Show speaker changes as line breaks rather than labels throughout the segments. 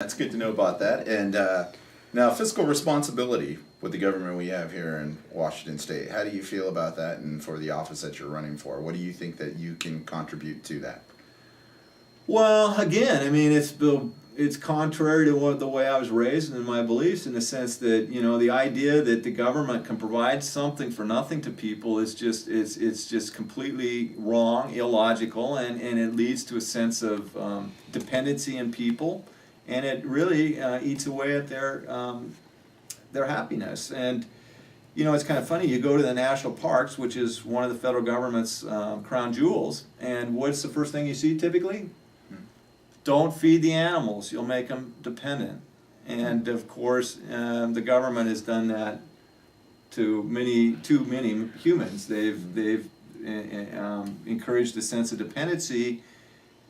That's good to know about that. And now, fiscal responsibility with the government we have here in Washington State. How do you feel about that, and for the office that you're running for? What do you think that you can contribute to that?
Well, again, I mean, it's contrary to the way I was raised and my beliefs, in the sense that, you know, the idea that the government can provide something for nothing to people is just it's just completely wrong, illogical, and it leads to a sense of dependency in people, and it really eats away at their happiness. And you know, it's kind of funny. You go to the national parks, which is one of the federal government's crown jewels, and what's the first thing you see typically? Don't feed the animals, you'll make them dependent. And of course, the government has done that to too many humans. They've encouraged a sense of dependency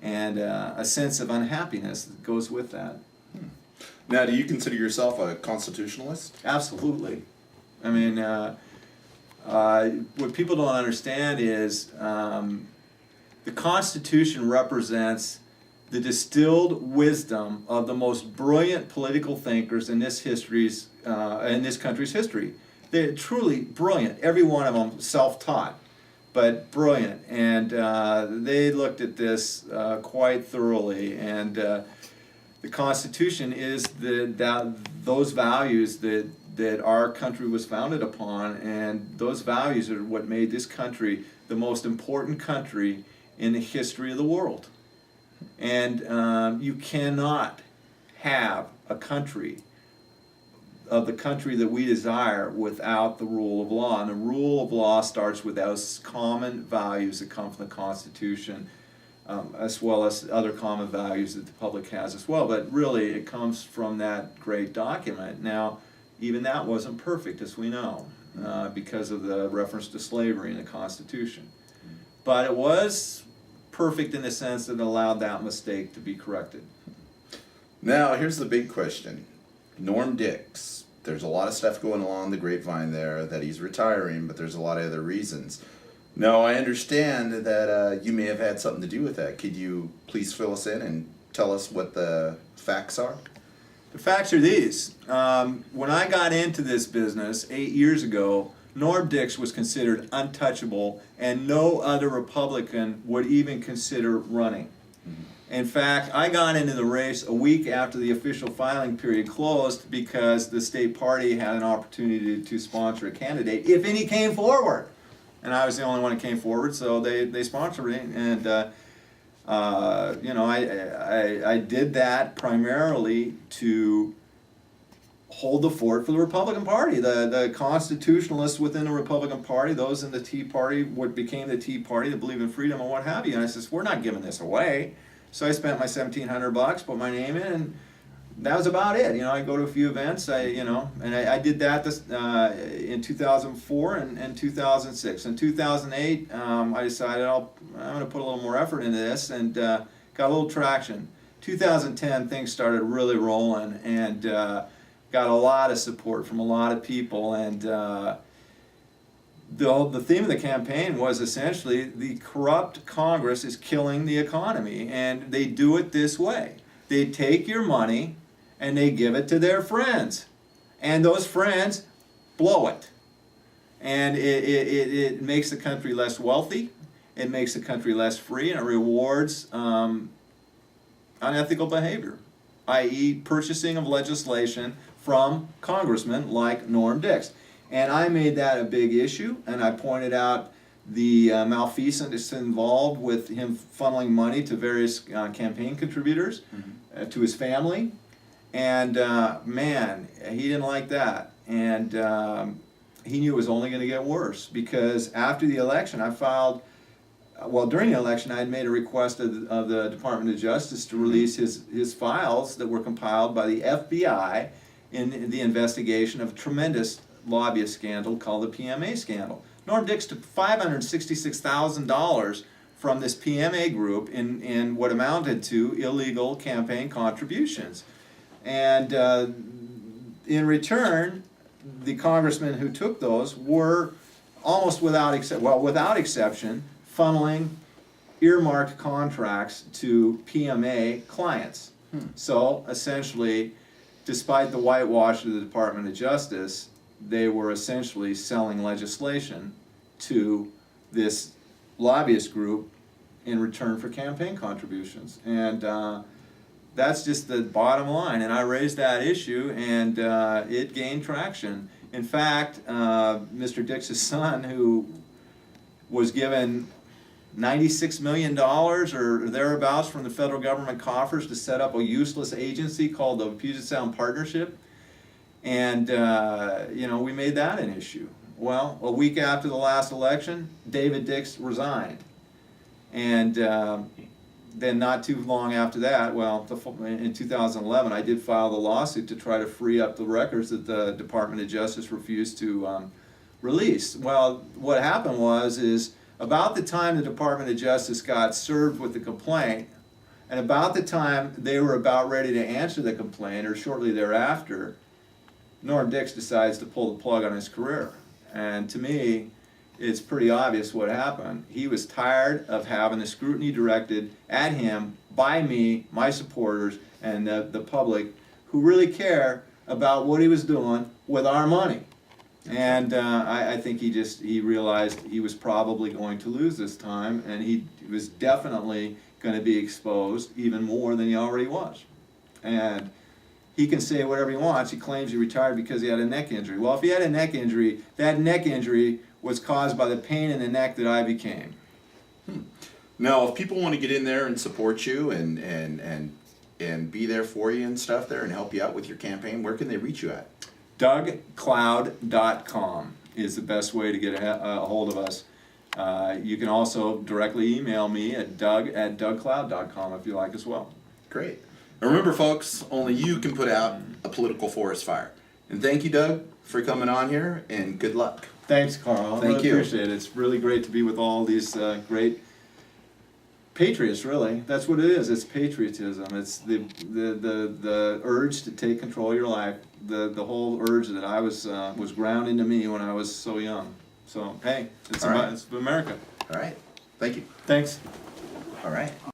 and a sense of unhappiness that goes with that.
Now, do you consider yourself a constitutionalist?
Absolutely. I mean, what people don't understand is the Constitution represents the distilled wisdom of the most brilliant political thinkers in this country's history. They're truly brilliant. Every one of them self-taught, but brilliant. And they looked at this quite thoroughly. And the Constitution is those values that our country was founded upon, and those values are what made this country the most important country in the history of the world. And you cannot have a country of the country that we desire without the rule of law. And the rule of law starts with those common values that come from the Constitution, as well as other common values that the public has as well. But really, it comes from that great document. Now, even that wasn't perfect, as we know, because of the reference to slavery in the Constitution. But it was perfect in the sense that it allowed that mistake to be corrected.
Now, here's the big question. Norm Dix, there's a lot of stuff going along the grapevine there that he's retiring, but there's a lot of other reasons. Now, I understand that you may have had something to do with that. Could you please fill us in and tell us what the facts are?
The facts are these. When I got into this business 8 years ago, Norm Dix was considered untouchable, and no other Republican would even consider running. In fact, I got into the race a week after the official filing period closed because the state party had an opportunity to sponsor a candidate, if any came forward. And I was the only one that came forward, so they sponsored me. And you know, I did that primarily to hold the fort for the Republican Party. The constitutionalists within the Republican Party, those in the Tea Party, what became the Tea Party, that believe in freedom and what have you. And I says, we're not giving this away. So I spent my $1,700, put my name in, and that was about it. You know, I go to a few events. I did that in 2004 and 2006. In 2008, I decided I'm going to put a little more effort into this, and got a little traction. 2010, things started really rolling, and got a lot of support from a lot of people, and the theme of the campaign was essentially the corrupt Congress is killing the economy, and they do it this way. They take your money and they give it to their friends, and those friends blow it. And it makes the country less wealthy, it makes the country less free, and it rewards unethical behavior, i.e. purchasing of legislation from congressmen like Norm Dix. And I made that a big issue, and I pointed out the malfeasance involved with him funneling money to various campaign contributors, to his family. And man, he didn't like that. And he knew it was only going to get worse, because after the election I filed, during the election I had made a request of the Department of Justice to release his files that were compiled by the FBI in the investigation of a tremendous lobbyist scandal called the PMA scandal. Norm Dix took $566,000 from this PMA group in what amounted to illegal campaign contributions. And in return, the congressmen who took those were almost without exception, funneling earmarked contracts to PMA clients. So essentially, despite the whitewash of the Department of Justice, they were essentially selling legislation to this lobbyist group in return for campaign contributions. And that's just the bottom line. And I raised that issue, and it gained traction. In fact, Mr. Dix's son, who was given $96 million or thereabouts from the federal government coffers to set up a useless agency called the Puget Sound Partnership, and we made that an issue. Well, a week after the last election, David Dix resigned, and then not too long after that, well, in 2011, I did file the lawsuit to try to free up the records that the Department of Justice refused to release. Well, what happened is about the time the Department of Justice got served with the complaint, and about the time they were about ready to answer the complaint, or shortly thereafter, Norm Dix decides to pull the plug on his career. And to me, it's pretty obvious what happened. He was tired of having the scrutiny directed at him by me, my supporters, and the public who really care about what he was doing with our money. And I think he realized he was probably going to lose this time, and he was definitely going to be exposed even more than he already was. And he can say whatever he wants. He claims he retired because he had a neck injury. Well, if he had a neck injury, that neck injury was caused by the pain in the neck that I became.
Now, if people want to get in there and support you and be there for you and stuff there and help you out with your campaign, where can they reach you at?
DougCloud.com is the best way to get a hold of us. You can also directly email me at doug@dougcloud.com if you like as well.
Great. And remember, folks, only you can put out a political forest fire. And thank you, Doug, for coming on here, and good luck.
Thanks, Carl.
Thank you.
I appreciate it. It's really great to be with all these great patriots, really. That's what it is. It's patriotism. It's the urge to take control of your life. The whole urge that I was ground into me when I was so young. So, hey, it's
All right.
It's America.
All right. Thank you.
Thanks.
All right.